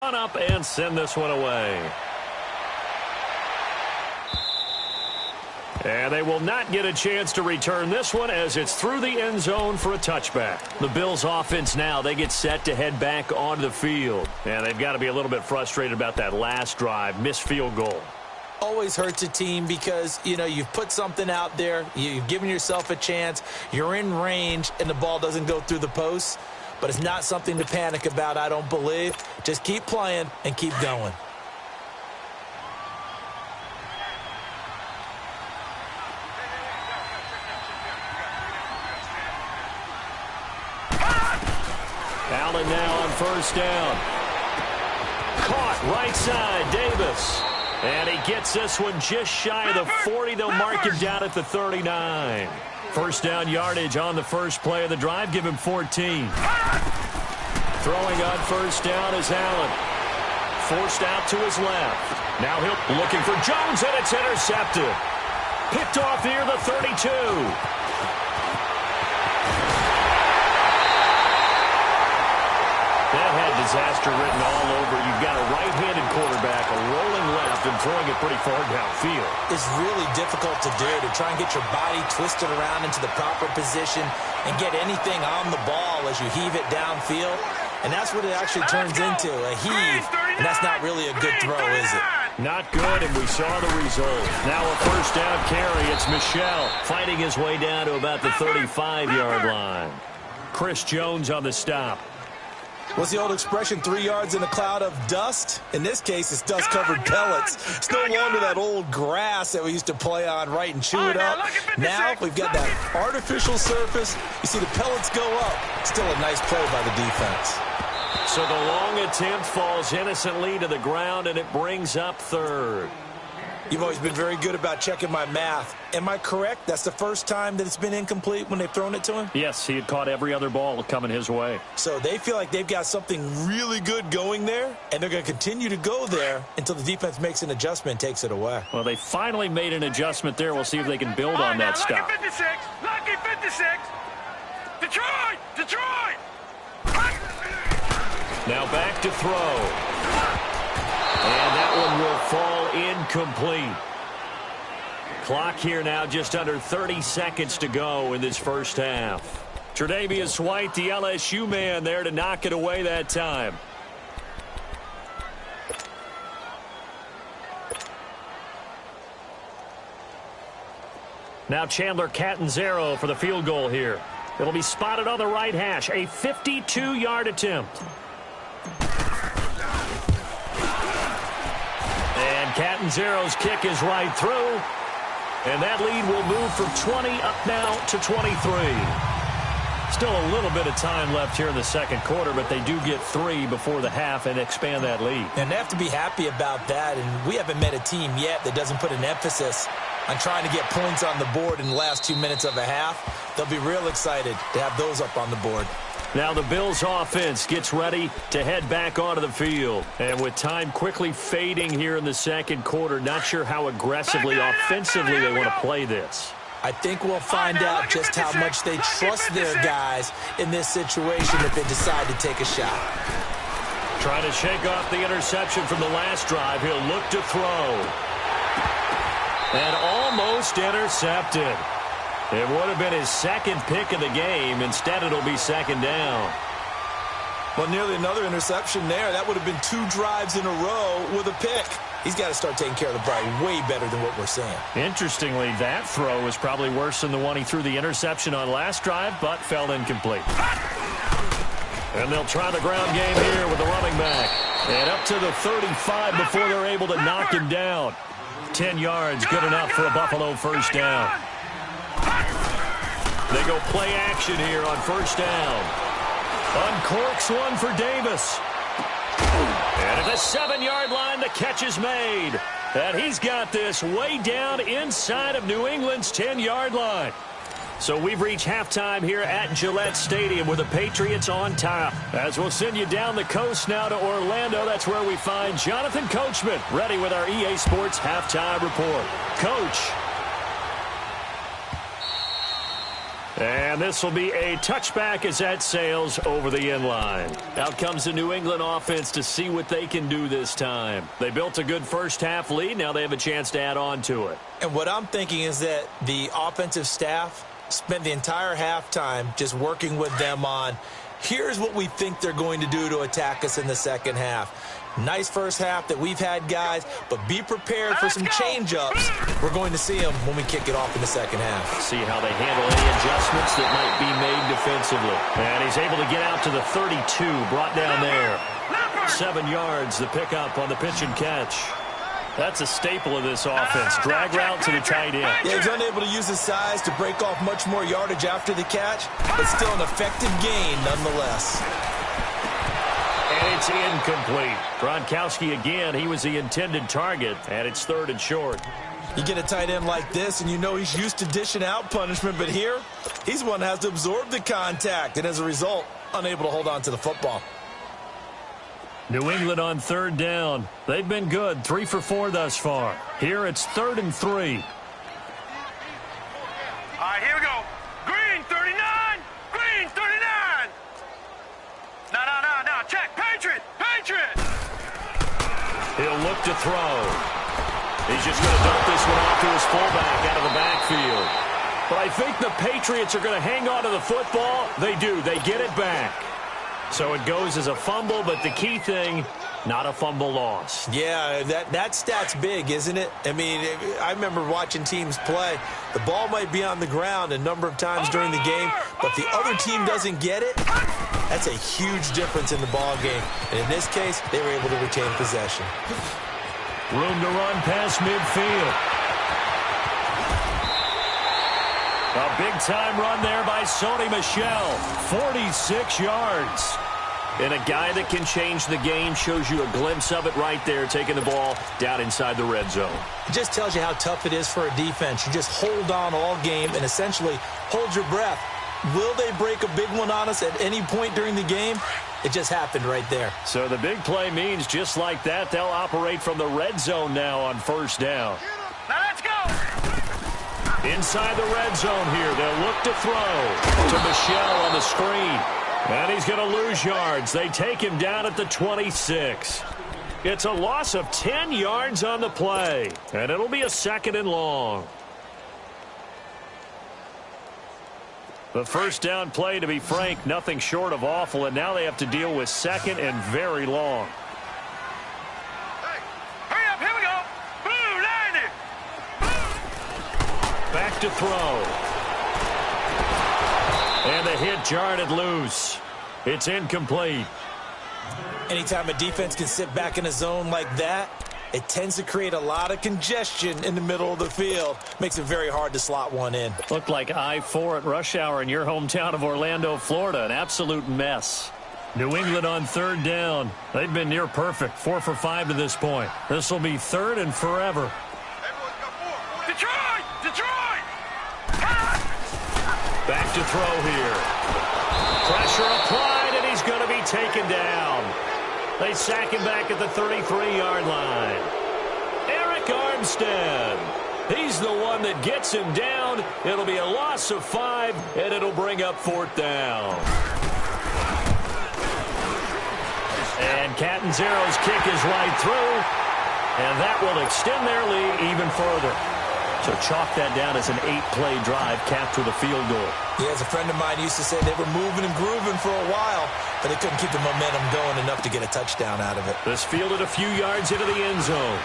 run up and send this one away. And they will not get a chance to return this one as it's through the end zone for a touchback. The Bills offense now, they get set to head back onto the field. And they've got to be a little bit frustrated about that last drive, missed field goal. Always hurts a team because, you know, you've put something out there, you've given yourself a chance, you're in range, and the ball doesn't go through the posts. But it's not something to panic about, I don't believe. Just keep playing and keep going. Allen now on first down. Caught right side, Davis. And he gets this one just shy of the 40. They'll mark him down at the 39. First down yardage on the first play of the drive. Give him 14. Throwing on first down is Allen. Forced out to his left. Now he'll looking for Jones, and it's intercepted. Picked off near the 32. That had disaster written all over. You've got a right-handed quarterback, a rolling left, and throwing it pretty far downfield. It's really difficult to do, to try and get your body twisted around into the proper position and get anything on the ball as you heave it downfield. And that's what it actually turns into, a heave. And that's not really a good throw, is it? Not good, and we saw the result. Now a first down carry. It's Michel fighting his way down to about the 35-yard line. Chris Jones on the stop. What's the old expression, 3 yards in a cloud of dust? In this case, it's dust-covered pellets. It's no longer that old grass that we used to play on, right, and chew it up. Now we've got that artificial surface. You see the pellets go up. Still a nice play by the defense. So the long attempt falls innocently to the ground, and it brings up third. You've always been very good about checking my math. Am I correct? That's the first time that it's been incomplete when they've thrown it to him? Yes, he had caught every other ball coming his way. So they feel like they've got something really good going there, and they're going to continue to go there until the defense makes an adjustment and takes it away. Well, they finally made an adjustment there. We'll see if they can build on that stop. Lucky 56! Lucky 56! Detroit! Detroit! Now back to throw. And that one will fall incomplete. Clock here now just under 30 seconds to go in this first half. Tre'Davious White, the LSU man, there to knock it away that time. Now Chandler Catanzaro for the field goal here. It'll be spotted on the right hash. A 52-yard attempt. And Catanzaro's kick is right through. And that lead will move from 20 up now to 23. Still a little bit of time left here in the second quarter, but they do get 3 before the half and expand that lead. And they have to be happy about that. And we haven't met a team yet that doesn't put an emphasis on trying to get points on the board in the last 2 minutes of a half. They'll be real excited to have those up on the board. Now the Bills offense gets ready to head back onto the field. And with time quickly fading here in the second quarter, not sure how aggressively, offensively they want to play this. I think we'll find out just how much they trust their guys in this situation if they decide to take a shot. Trying to shake off the interception from the last drive. He'll look to throw. And almost intercepted. It would have been his second pick of the game. Instead, it'll be second down. Well, nearly another interception there. That would have been 2 drives in a row with a pick. He's got to start taking care of the ball way better than what we're seeing. Interestingly, that throw was probably worse than the one he threw the interception on last drive, but fell incomplete. And they'll try the ground game here with the running back. And up to the 35 before they're able to knock him down. 10 yards, good enough for a Buffalo first down. They go play action here on first down. Uncorks one for Davis. And at the 7-yard line, the catch is made. And he's got this way down inside of New England's 10-yard line. So we've reached halftime here at Gillette Stadium with the Patriots on top. As we'll send you down the coast now to Orlando, that's where we find Jonathan Coachman ready with our EA Sports halftime report. Coach. And this will be a touchback as that sails over the end line. Out comes the New England offense to see what they can do this time. They built a good first-half lead. Now they have a chance to add on to it. And what I'm thinking is that the offensive staff spent the entire halftime just working with them on, here's what we think they're going to do to attack us in the second half. Nice first half that we've had, guys, but be prepared for some change-ups. We're going to see them when we kick it off in the second half. See how they handle any adjustments that might be made defensively. And he's able to get out to the 32, brought down there. 7 yards, the pickup on the pitch and catch. That's a staple of this offense. Drag route to the tight end. Yeah, he's unable to use his size to break off much more yardage after the catch, but still an effective gain nonetheless. And it's incomplete. Gronkowski again, he was the intended target, and it's 3rd and short. You get a tight end like this, and you know he's used to dishing out punishment, but here, he's one that has to absorb the contact, and as a result, unable to hold on to the football. New England on 3rd down. They've been good, 3 for 4 thus far. Here it's 3rd and 3. All right, here we go. Green, 39. Green, 39. No. Check. Patriot. He'll look to throw. He's just going to dump this one off to his fullback out of the backfield. But I think the Patriots are going to hang on to the football. They do. They get it back. So it goes as a fumble, but the key thing, not a fumble loss. Yeah, that stat's big, isn't it? I mean, I remember watching teams play. The ball might be on the ground a number of times during the game, but if the other team doesn't get it, that's a huge difference in the ball game. And in this case, they were able to retain possession. Room to run past midfield. A big-time run there by Sony Michel. 46 yards. And a guy that can change the game, shows you a glimpse of it right there, taking the ball down inside the red zone. It just tells you how tough it is for a defense. You just hold on all game and essentially hold your breath. Will they break a big one on us at any point during the game? It just happened right there. So the big play means just like that, they'll operate from the red zone now on 1st down. Now let's go. Inside the red zone here, they'll look to throw to Michel on the screen. And he's going to lose yards. They take him down at the 26. It's a loss of 10 yards on the play. And it'll be a 2nd and long. The 1st down play, to be frank, nothing short of awful. And now they have to deal with 2nd and very long. Hey, hurry up, here we go. Blue, line it. Back to throw. And the hit jarred it loose. It's incomplete. Anytime a defense can sit back in a zone like that, it tends to create a lot of congestion in the middle of the field. Makes it very hard to slot one in. Looked like I-4 at rush hour in your hometown of Orlando, Florida. An absolute mess. New England on 3rd down. They've been near perfect. 4 for 5 to this point. This will be 3rd and forever. Detroit! Back to throw here. Pressure applied, and he's going to be taken down. They sack him back at the 33-yard line. Eric Armstead. He's the one that gets him down. It'll be a loss of 5, and it'll bring up 4th down. And Catanzaro's kick is right through, and that will extend their lead even further. So chalk that down as an 8-play drive capped with a field goal. Yeah, as a friend of mine used to say, they were moving and grooving for a while, but they couldn't keep the momentum going enough to get a touchdown out of it. This fielded a few yards into the end zone.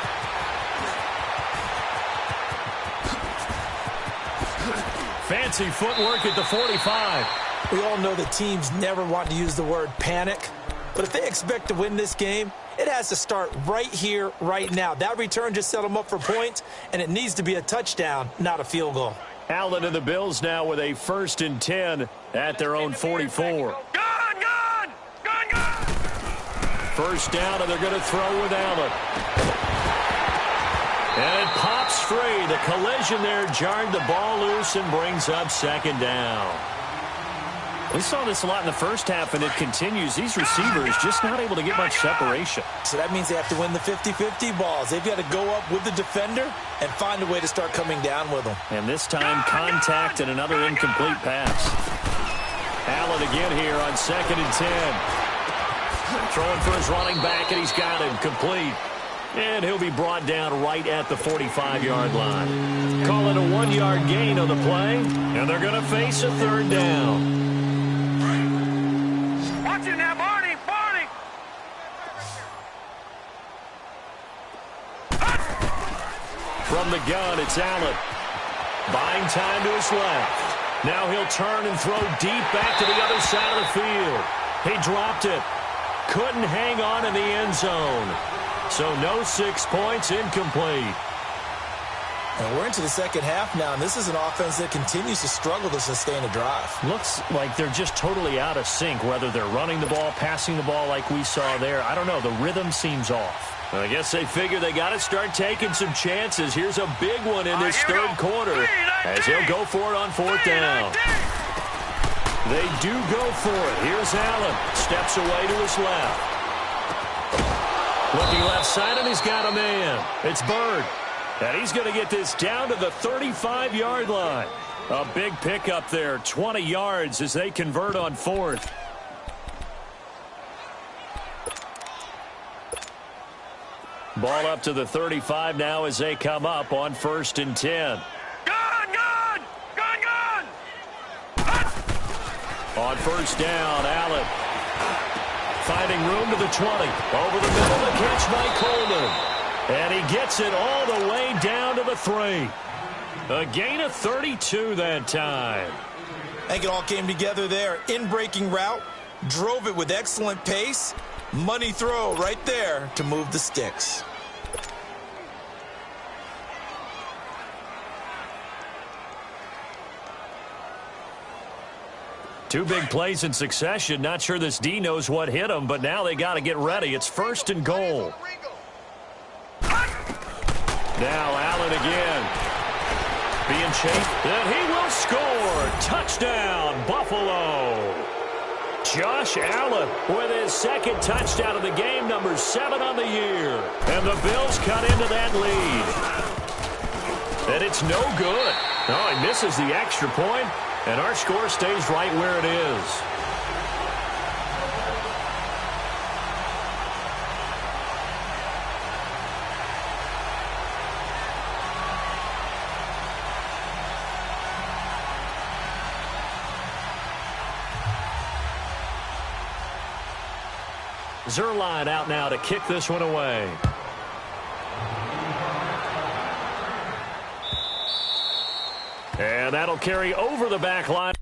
Fancy footwork at the 45. We all know that teams never want to use the word panic, but if they expect to win this game, it has to start right here, right now. That return just set them up for points, and it needs to be a touchdown, not a field goal. Allen and the Bills now with a 1st and 10 at their own 44. Gone! 1st down, and they're going to throw with Allen. And it pops free. The collision there jarred the ball loose and brings up 2nd down. We saw this a lot in the first half, and it continues. These receivers just not able to get much separation. So that means they have to win the 50-50 balls. They've got to go up with the defender and find a way to start coming down with them. And this time, contact and another incomplete pass. Allen again here on 2nd and 10. Throwing for his running back, and he's got him complete. And he'll be brought down right at the 45-yard line. Call it a 1-yard gain on the play, and they're going to face a 3rd down. Watch it now, Barney! Barney! From the gun, it's Allen. Buying time to his left. Now he'll turn and throw deep back to the other side of the field. He dropped it. Couldn't hang on in the end zone. So no 6 points, incomplete. And we're into the second half now, and this is an offense that continues to struggle to sustain a drive. Looks like they're just totally out of sync, whether they're running the ball, passing the ball like we saw there. I don't know. The rhythm seems off. I guess they figure they got to start taking some chances. Here's a big one in this 3rd quarter as he'll go for it on 4th down. They do go for it. Here's Allen. Steps away to his left. Looking left side, and he's got a man. It's Bird. And he's going to get this down to the 35-yard line. A big pickup there, 20 yards as they convert on 4th. Ball up to the 35 now as they come up on 1st and 10. Gun! Gun! Gun! Gun! On 1st down, Allen. Finding room to the 20. Over the middle, the catch by Coleman. And he gets it all the way down to the 3. A gain of 32 that time. I think it all came together there. In-breaking route, drove it with excellent pace. Money throw right there to move the sticks. Two big plays in succession. Not sure this D knows what hit him, but now they got to get ready. It's 1st and goal. Now Allen again. Being chased, and he will score. Touchdown, Buffalo. Josh Allen with his 2nd touchdown of the game, number 7 on the year. And the Bills cut into that lead. And it's no good. Oh, he misses the extra point, and our score stays right where it is. Zerline out now to kick this one away. And that'll carry over the back line.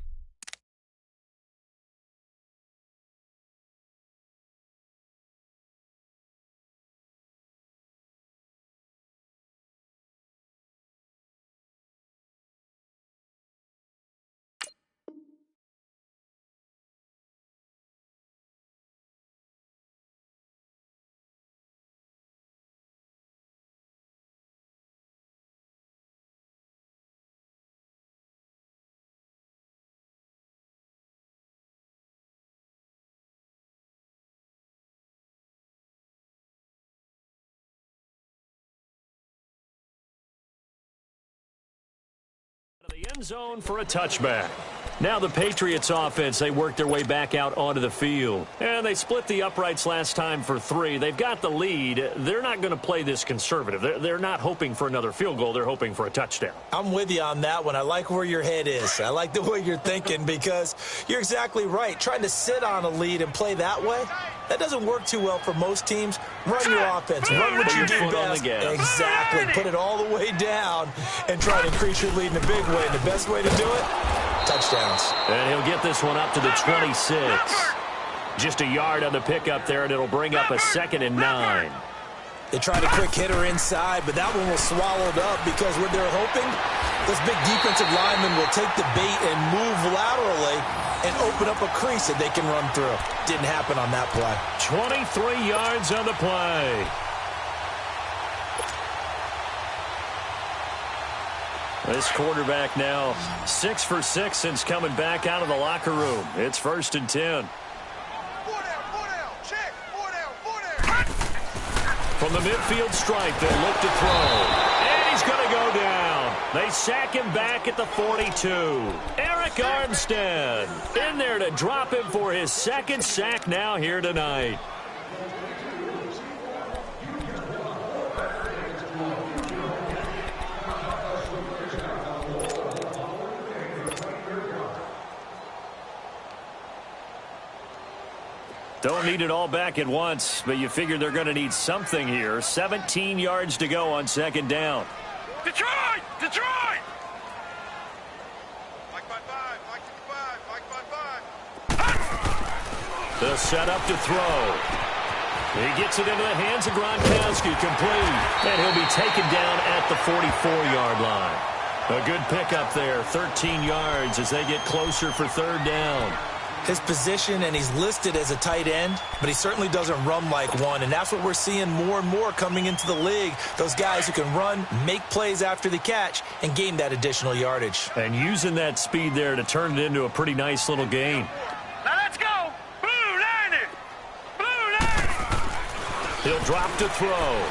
The end zone for a touchback. Now the Patriots offense, they work their way back out onto the field. And they split the uprights last time for 3. They've got the lead. They're not going to play this conservative. They're not hoping for another field goal. They're hoping for a touchdown. I'm with you on that one. I like where your head is. I like the way you're thinking because you're exactly right. Trying to sit on a lead and play that way, that doesn't work too well for most teams. Run your offense. Run what you do best. Exactly. Put it all the way down and try to increase your lead in a big way. And the best way to do it, touchdowns. And he'll get this one up to the 26. Just a yard on the pickup there, and it'll bring up a 2nd and 9. They tried a quick hitter inside, but that one was swallowed up because what they're hoping, this big defensive lineman will take the bait and move laterally and open up a crease that they can run through. Didn't happen on that play. 23 yards on the play. This quarterback now 6 for 6 since coming back out of the locker room. It's 1st and 10. From the midfield stripe, they'll look to throw. And he's going to go down. They sack him back at the 42. Eric Armstead in there to drop him for his 2nd sack now here tonight. Don't need it all back at once, but you figure they're going to need something here. 17 yards to go on 2nd down. Detroit! Detroit! Mike by 5, Mike 55, Mike by 5. They'll set up to throw. He gets it into the hands of Gronkowski, complete. And he'll be taken down at the 44-yard line. A good pickup there, 13 yards as they get closer for 3rd down. His position, and he's listed as a tight end, but he certainly doesn't run like one, and that's what we're seeing more and more coming into the league. Those guys who can run, make plays after the catch, and gain that additional yardage. And using that speed there to turn it into a pretty nice little game. Now let's go! Blue Liner! Blue Liner! He'll drop to throw.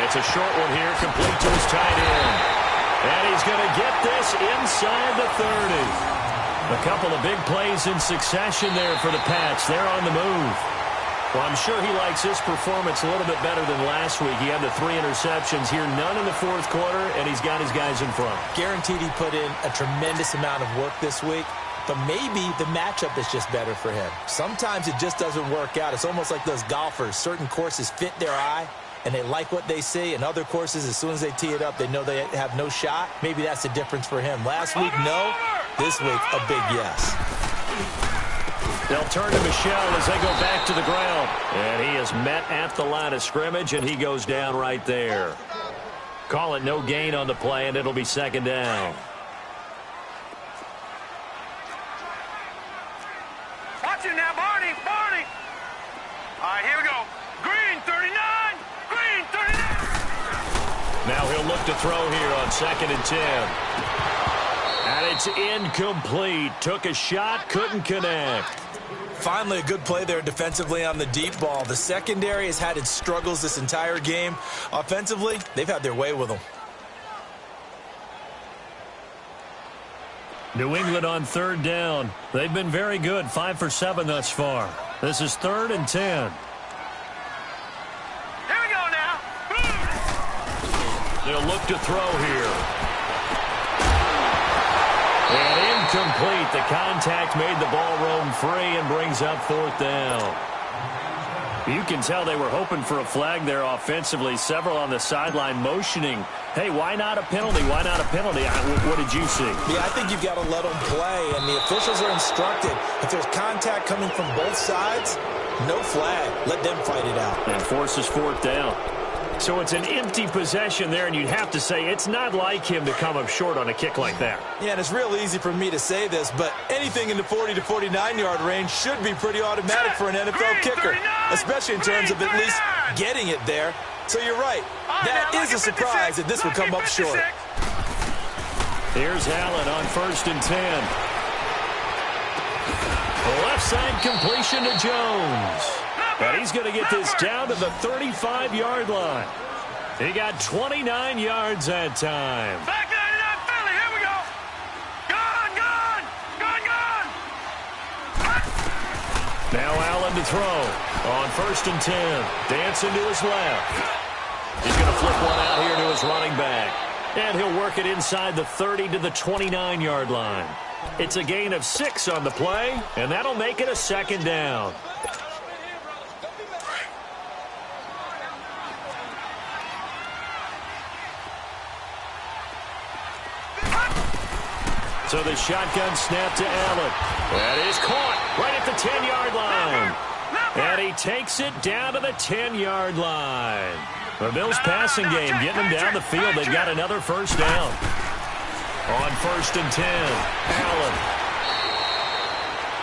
It's a short one here, complete to his tight end. And he's going to get this inside the 30. A couple of big plays in succession there for the Pats. They're on the move. Well, I'm sure he likes his performance a little bit better than last week. He had the 3 interceptions here, none in the 4th quarter, and he's got his guys in front. Guaranteed he put in a tremendous amount of work this week, but maybe the matchup is just better for him. Sometimes it just doesn't work out. It's almost like those golfers. Certain courses fit their eye, and they like what they see, and other courses, as soon as they tee it up, they know they have no shot. Maybe that's the difference for him. Last week, no. This week, a big yes. They'll turn to Michel as they go back to the ground. And he is met at the line of scrimmage, and he goes down right there. Call it no gain on the play, and it'll be 2nd down. Watch it now, Barney! Barney! All right, here we go. Green 39! Green 39! Now he'll look to throw here on 2nd and 10. And it's incomplete. Took a shot, couldn't connect. Finally, a good play there defensively on the deep ball. The secondary has had its struggles this entire game. Offensively, they've had their way with them. New England on 3rd down. They've been very good, 5 for 7 thus far. This is 3rd and 10. Here we go now. They'll look to throw here. And incomplete. The contact made the ball roam free and brings up 4th down. You can tell they were hoping for a flag there offensively. Several on the sideline motioning. Hey, why not a penalty? Why not a penalty? What did you see? Yeah, I think you've got to let them play, and the officials are instructed. If there's contact coming from both sides, no flag. Let them fight it out. And forces 4th down. So it's an empty possession there, and you'd have to say it's not like him to come up short on a kick like that. Yeah, and it's real easy for me to say this, but anything in the 40 to 49-yard range should be pretty automatic for an NFL kicker, especially in terms of at least getting it there. So you're right. That is a surprise that this would come up short. Here's Allen on 1st and 10. Left side completion to Jones. And he's going to get this down to the 35-yard line. He got 29 yards that time. Back 99 Philly, here we go. Gone, gone, gone, gone. Now Allen to throw on 1st and 10. Dancing to his left. He's going to flip one out here to his running back. And he'll work it inside the 30 to the 29-yard line. It's a gain of 6 on the play, and that'll make it a 2nd down. So the shotgun snap to Allen. That is caught right at the 10-yard line. And he takes it down to the 10-yard line. The Bills passing game getting them down the field. They've got another 1st down. On 1st and 10, Allen.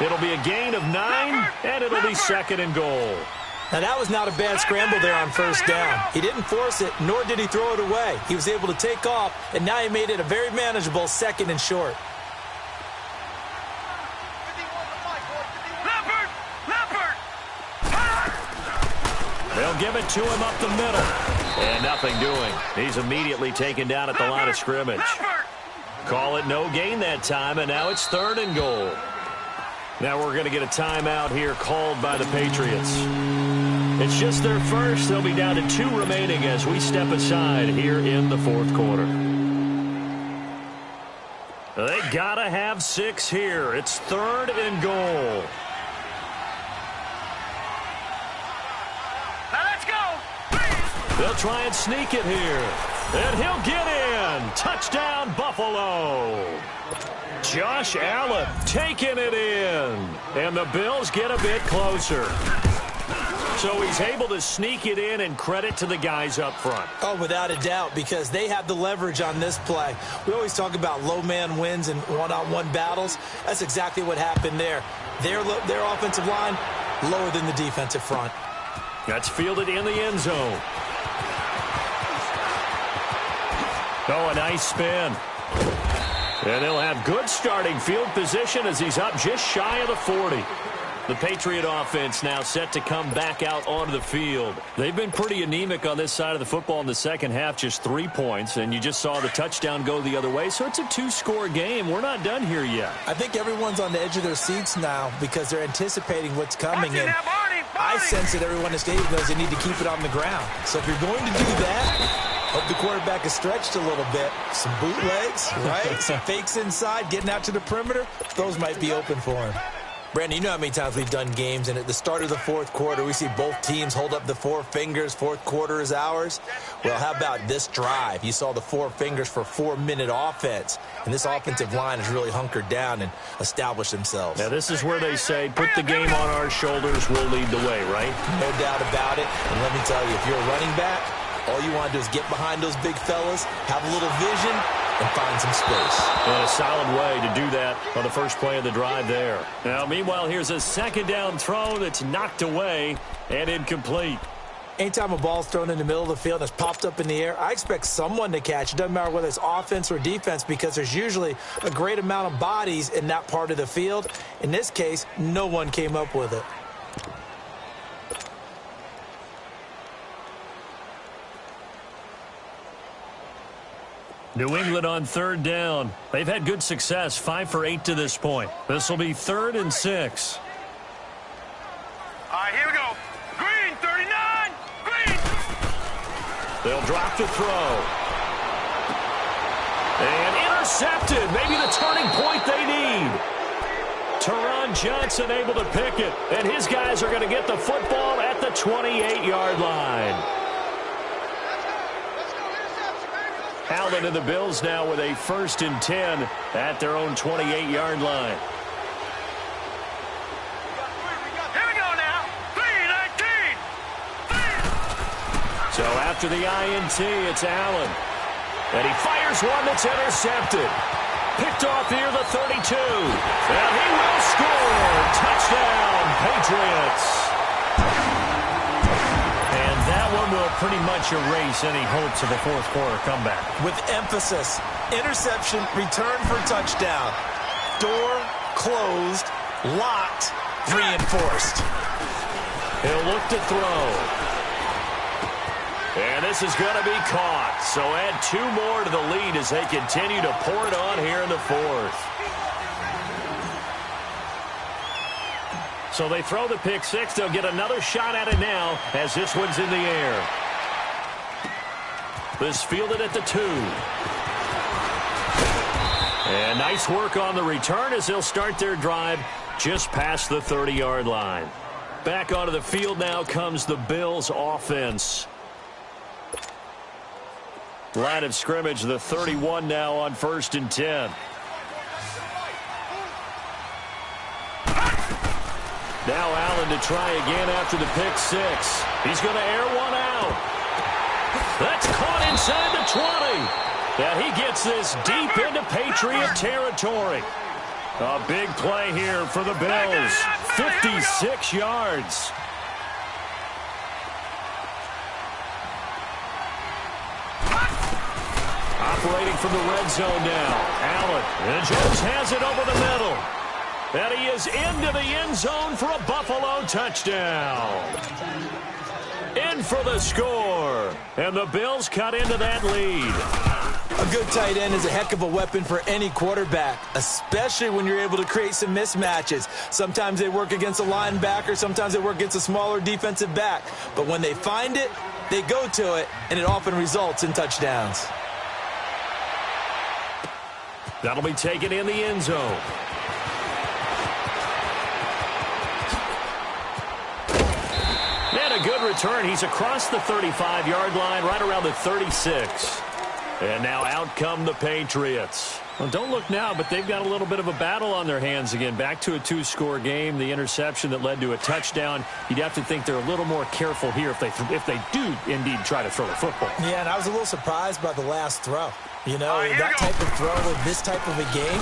It'll be a gain of 9, and it'll be 2nd and goal. Now, that was not a bad scramble there on first down. He didn't force it, nor did he throw it away. He was able to take off, and now he made it a very manageable 2nd and short. They'll give it to him up the middle. And nothing doing. He's immediately taken down at the line of scrimmage. Call it no gain that time, and now it's 3rd and goal. Now we're going to get a timeout here called by the Patriots. It's just their first. They'll be down to 2 remaining as we step aside here in the 4th quarter. They got to have 6 here. It's 3rd and goal. Now let's go. They'll try and sneak it here. And he'll get in. Touchdown, Buffalo. Josh Allen taking it in. And the Bills get a bit closer. So he's able to sneak it in, and credit to the guys up front. Oh, without a doubt, because they have the leverage on this play. We always talk about low man wins and one-on-one battles. That's exactly what happened there. Their offensive line lower than the defensive front. That's fielded in the end zone. Oh, a nice spin. And they'll have good starting field position as he's up just shy of the 40. The Patriot offense now set to come back out onto the field. They've been pretty anemic on this side of the football in the second half, just 3 points, and you just saw the touchdown go the other way, so it's a 2-score game. We're not done here yet. I think everyone's on the edge of their seats now because they're anticipating what's coming, and I sense that everyone in the stadium knows they need to keep it on the ground. So if you're going to do that, hope the quarterback is stretched a little bit. Some bootlegs, right? Some fakes inside, getting out to the perimeter. Those might be open for him. Brandon, you know how many times we've done games, and at the start of the 4th quarter, we see both teams hold up the 4 fingers. 4th quarter is ours. Well, how about this drive? You saw the 4 fingers for 4-minute offense, and this offensive line has really hunkered down and established themselves. Now, this is where they say, put the game on our shoulders, we'll lead the way, right? No doubt about it. And let me tell you, if you're a running back, all you want to do is get behind those big fellas, have a little vision, and find some space. And a solid way to do that on the first play of the drive there. Now, meanwhile, here's a 2nd down throw that's knocked away and incomplete. Anytime a ball's thrown in the middle of the field and it's popped up in the air, I expect someone to catch. It doesn't matter whether it's offense or defense because there's usually a great amount of bodies in that part of the field. In this case, no one came up with it. New England on 3rd down. They've had good success, 5 for 8 to this point. This will be 3rd and 6. All right, here we go. Green, 39. Green. They'll drop the throw. And intercepted. Maybe the turning point they need. Teron Johnson able to pick it. And his guys are going to get the football at the 28-yard line. Allen and the Bills now with a 1st and 10 at their own 28-yard line. Here we go now. 3-19. So after the INT, it's Allen. And he fires one that's intercepted. Picked off near the 32. And he will score. Touchdown, Patriots. That one will pretty much erase any hopes of a 4th quarter comeback. With emphasis, interception, return for touchdown. Door closed, locked, reinforced. He'll look to throw. And this is going to be caught. So add 2 more to the lead as they continue to pour it on here in the 4th. So they throw the pick 6. They'll get another shot at it now as this one's in the air. This fielded at the 2. And nice work on the return as they'll start their drive just past the 30-yard line. Back onto the field now comes the Bills offense. Line of scrimmage, the 31 now on 1st and 10. Now Allen to try again after the pick 6. He's going to air one out. That's caught inside the 20. And he gets this deep into Patriot territory. A big play here for the Bills. 56 yards. operating from the red zone now. Allen. And Jones has it over the middle. And he is into the end zone for a Buffalo touchdown. In for the score. And the Bills cut into that lead. A good tight end is a heck of a weapon for any quarterback, especially when you're able to create some mismatches. Sometimes they work against a linebacker, sometimes they work against a smaller defensive back. But when they find it, they go to it, and it often results in touchdowns. That'll be taken in the end zone. And a good return. He's across the 35-yard line, right around the 36. And now out come the Patriots. Well, don't look now, but they've got a little bit of a battle on their hands again. Back to a two-score game. The interception that led to a touchdown. You'd have to think they're a little more careful here if they do indeed try to throw the football. Yeah, and I was a little surprised by the last throw. You know, that type of throw in this type of a game,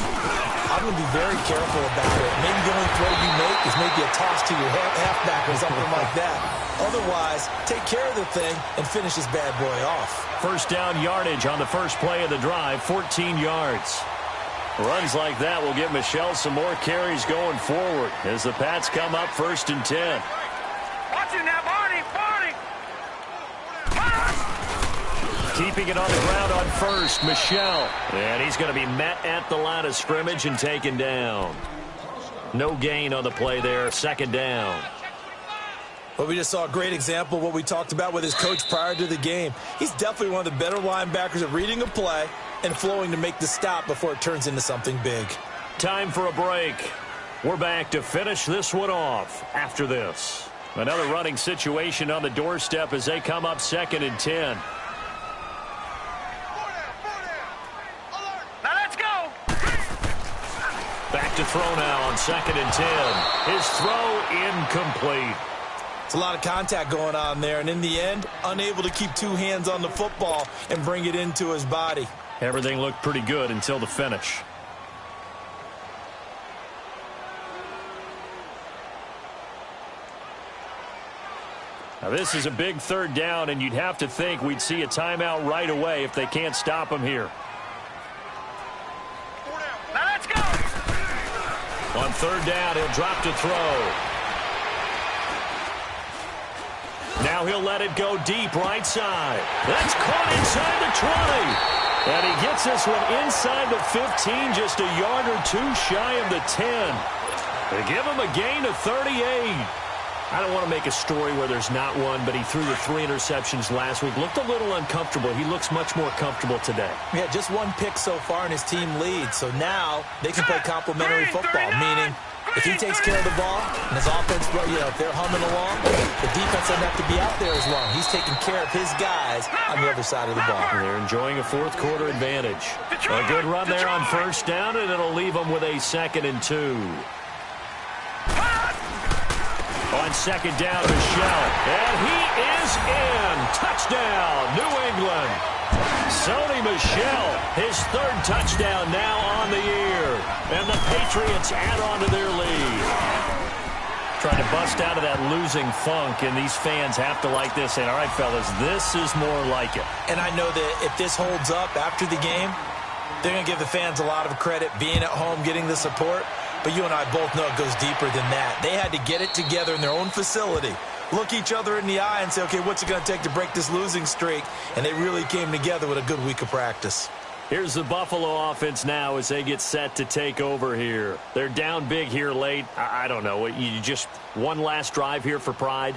I'm going to be very careful about it. Maybe the only throw you make is maybe a toss to your halfback or something like that. Otherwise, take care of the thing and finish this bad boy off. First down yardage on the first play of the drive, 14 yards. Runs like that will give Michel some more carries going forward as the Pats come up 1st and 10. Watch it now, Barney! Keeping it on the ground on first, Michel. And he's going to be met at the line of scrimmage and taken down. No gain on the play there, 2nd down. Well, we just saw a great example of what we talked about with his coach prior to the game. He's definitely one of the better linebackers at reading a play and flowing to make the stop before it turns into something big. Time for a break. We're back to finish this one off after this. Another running situation on the doorstep as they come up 2nd and 10. Now let's go! Back to throw now on 2nd and 10. His throw incomplete. It's a lot of contact going on there, and in the end, unable to keep two hands on the football and bring it into his body. Everything looked pretty good until the finish. Now this is a big 3rd down, and you'd have to think we'd see a timeout right away if they can't stop him here. Now let's go! On 3rd down, he'll drop to throw. Now he'll let it go deep right side. That's caught inside the 20. And he gets this one inside the 15, just a yard or two shy of the 10. They give him a gain of 38. I don't want to make a story where there's not one, but he threw the 3 interceptions last week. Looked a little uncomfortable. He looks much more comfortable today. Yeah, just 1 pick so far and his team leads. So now they can play complementary football, meaning if he takes care of the ball and his offense, if they're humming along, the defense doesn't have to be out there as long. He's taking care of his guys on the other side of the ball. And they're enjoying a 4th quarter advantage. A good run there on 1st down, and it'll leave them with a 2nd and 2. On 2nd down, Michel. And he is in. Touchdown, New England. Sony Michel, his 3rd touchdown now on the year. And the Patriots add on to their lead. Trying to bust out of that losing funk, and these fans have to like this. And all right, fellas, this is more like it. And I know that if this holds up after the game, they're going to give the fans a lot of credit being at home, getting the support. But you and I both know it goes deeper than that. They had to get it together in their own facility, look each other in the eye and say, okay, what's it going to take to break this losing streak? And they really came together with a good week of practice. Here's the Buffalo offense now as they get set to take over here. They're down big here late. I don't know. You just one last drive here for pride?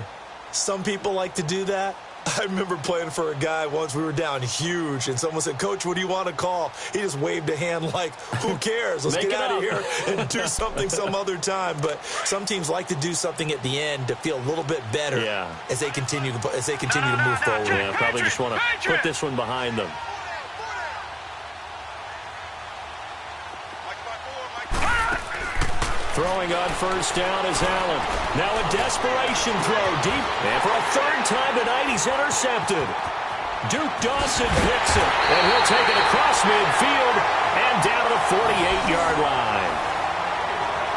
Some people like to do that. I remember playing for a guy once. We were down huge, and someone said, Coach, what do you want to call? He just waved a hand like, who cares? Let's get out of here and do something some other time. But some teams like to do something at the end to feel a little bit better as they continue to move forward. Yeah, probably just want to put this one behind them. Throwing on 1st down is Allen. Now a desperation throw deep. And for a 3rd time tonight, he's intercepted. Duke Dawson picks it. And he'll take it. take it across midfield and down to the 48-yard line.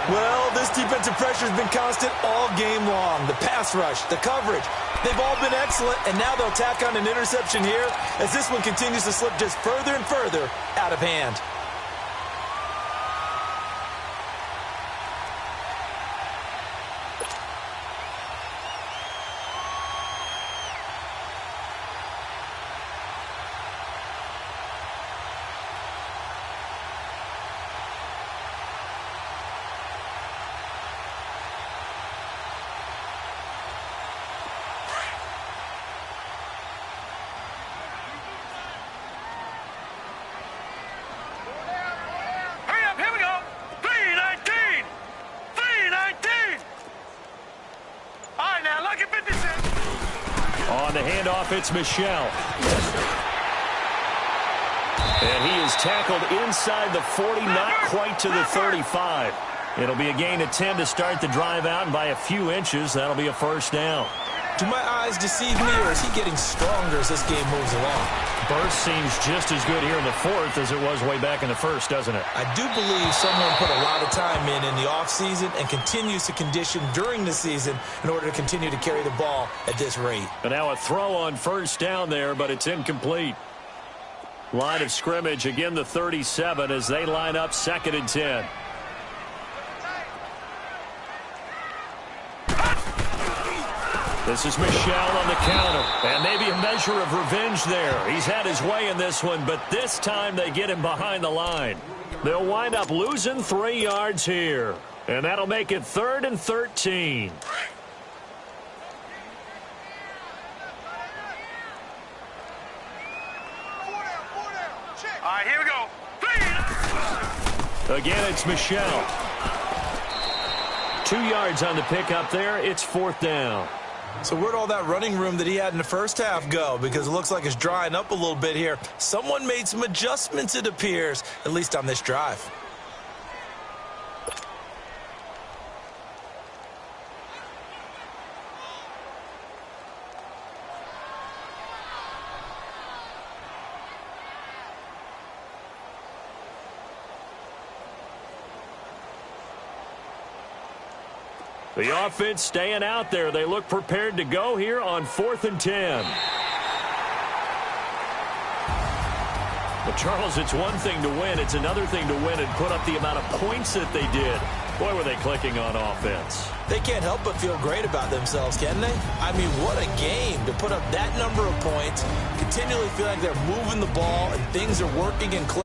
Well, this defensive pressure has been constant all game long. The pass rush, the coverage, they've all been excellent, and now they'll tack on an interception here as this one continues to slip just further and further out of hand. On the handoff, it's Michel. And he is tackled inside the 40, not quite to the 35. It'll be a gain of 10 to start the drive out, and by a few inches, that'll be a first down. Do my eyes deceive me, or is he getting stronger as this game moves along? Burst seems just as good here in the fourth as it was way back in the first, doesn't it? I do believe someone put a lot of time in the offseason and continues to condition during the season in order to continue to carry the ball at this rate. But now a throw on first down there, but it's incomplete. Line of scrimmage, again the 37 as they line up 2nd and 10. This is Michel on the counter, and maybe a measure of revenge there. He's had his way in this one, but this time they get him behind the line. They'll wind up losing 3 yards here, and that'll make it 3rd and 13. All right, here we go. Again, it's Michel. 2 yards on the pickup there. It's 4th down. So where'd all that running room that he had in the first half go? Because it looks like it's drying up a little bit here. Someone made some adjustments, it appears, at least on this drive. The offense staying out there. They look prepared to go here on 4th and 10. But, Charles, it's one thing to win. It's another thing to win and put up the amount of points that they did. Boy, were they clicking on offense. They can't help but feel great about themselves, can they? I mean, what a game to put up that number of points, continually feel like they're moving the ball and things are working and clicking.